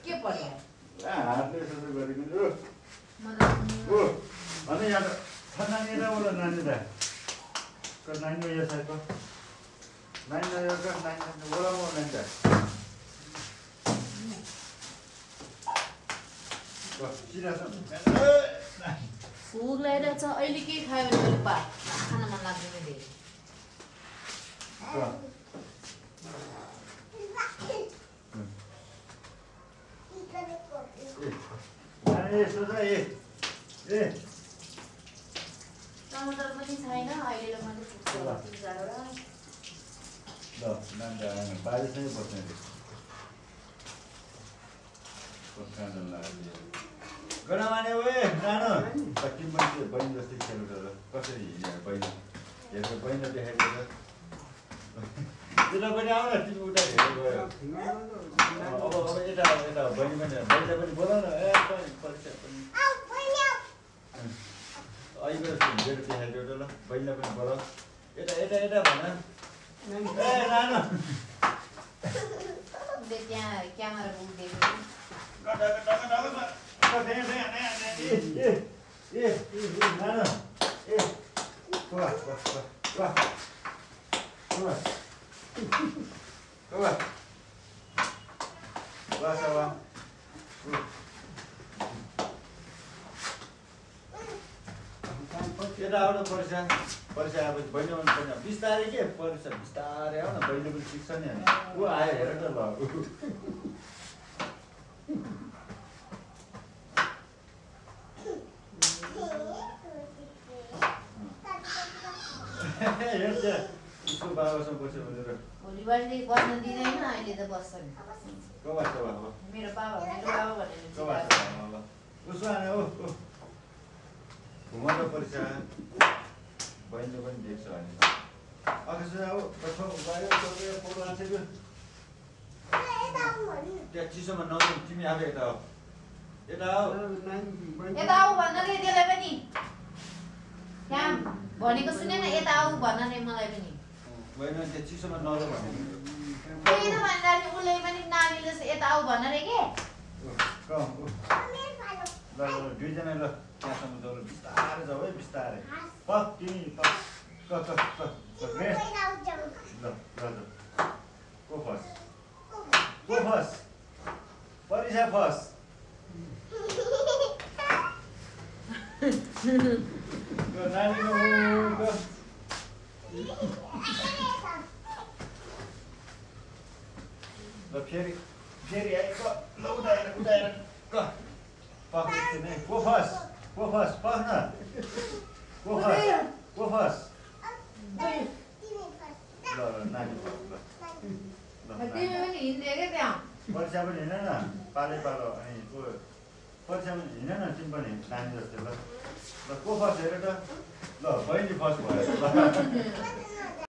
के पर्यो हातले यसो गरिदिनु ओ अनि यहाँ नानी यताबाट नानी दा नानी यो साइडको नानी यो का नानी ओलामा नानी दा भोक लागेर छ अहिले के खायो भने पा खान मन लाग्दैन धेरै टमाटर पनि छैन अहिले मात्रै पुग्छ बारिसै बस्ने गनामाने ओए नानो कति मान्छे बहिनी जस्तै खेल्नु त कसरी हिँड्यो बहिनी हेरेको बहिनी देखाइदिएर त्यसलाई पनि आउन तिमी उता हेरेर गयो अब यता यता बहिनी पनि बोला न ए परीक्षा पनि अहिले हिँडेर देखाइदियो ल बहिनीलाई पनि बोला यता यता यता भन ए नानो त्यहाँ क्यामेरा देख्नु यता आउनु परीक्षा परीक्षा अब बहिनी पनि बिस्तारै के परीक्षा बिस्तारै आऊ न बहिनी पनि सिक्छ नि अनि ऊ आयो हेर त ल उसको बाबासँग बस्यो भनेर भोलिबाटदेखि बस्न दिँदैन अहिले त बस्छ नि मेरो बाबा भनेर उसो आने हो घुमाउनु परीक्षा बहिनीले पनि देख्छ भने अघि अब कस्तो गयो फोटो हाल्छेको त्यहाँ चिसोमा नजाऊ तिमी आफै यता हो यता आऊ भन्न रे त्यसलाई पनि त्यहाँ भनेको सुने न यता आऊ भन्न रे मलाई पनि होइन त्यो चिसोमा नजाऊ भने त्यही त भन्दाखेरि उसले पनि नानीले यता आऊ भन्न रे के ल दुईजना ल त्यहाँसम्म जाऊ बिस्तारै जाऊ है बिस्तारै तिमी को फर्स्ट परीक्षा फर्स्ट नानीको ल फेरि आएको ल उठाएर को फर्स्ट पख्न को फर्स्ट ल नानी परीक्षा पनि हिँड न पालै पालो अनि परीक्षा पनि हिँड न तिमी पनि नानी जस्तै ल को फर्स्ट हेर त ल बहिनी फर्स्ट भयो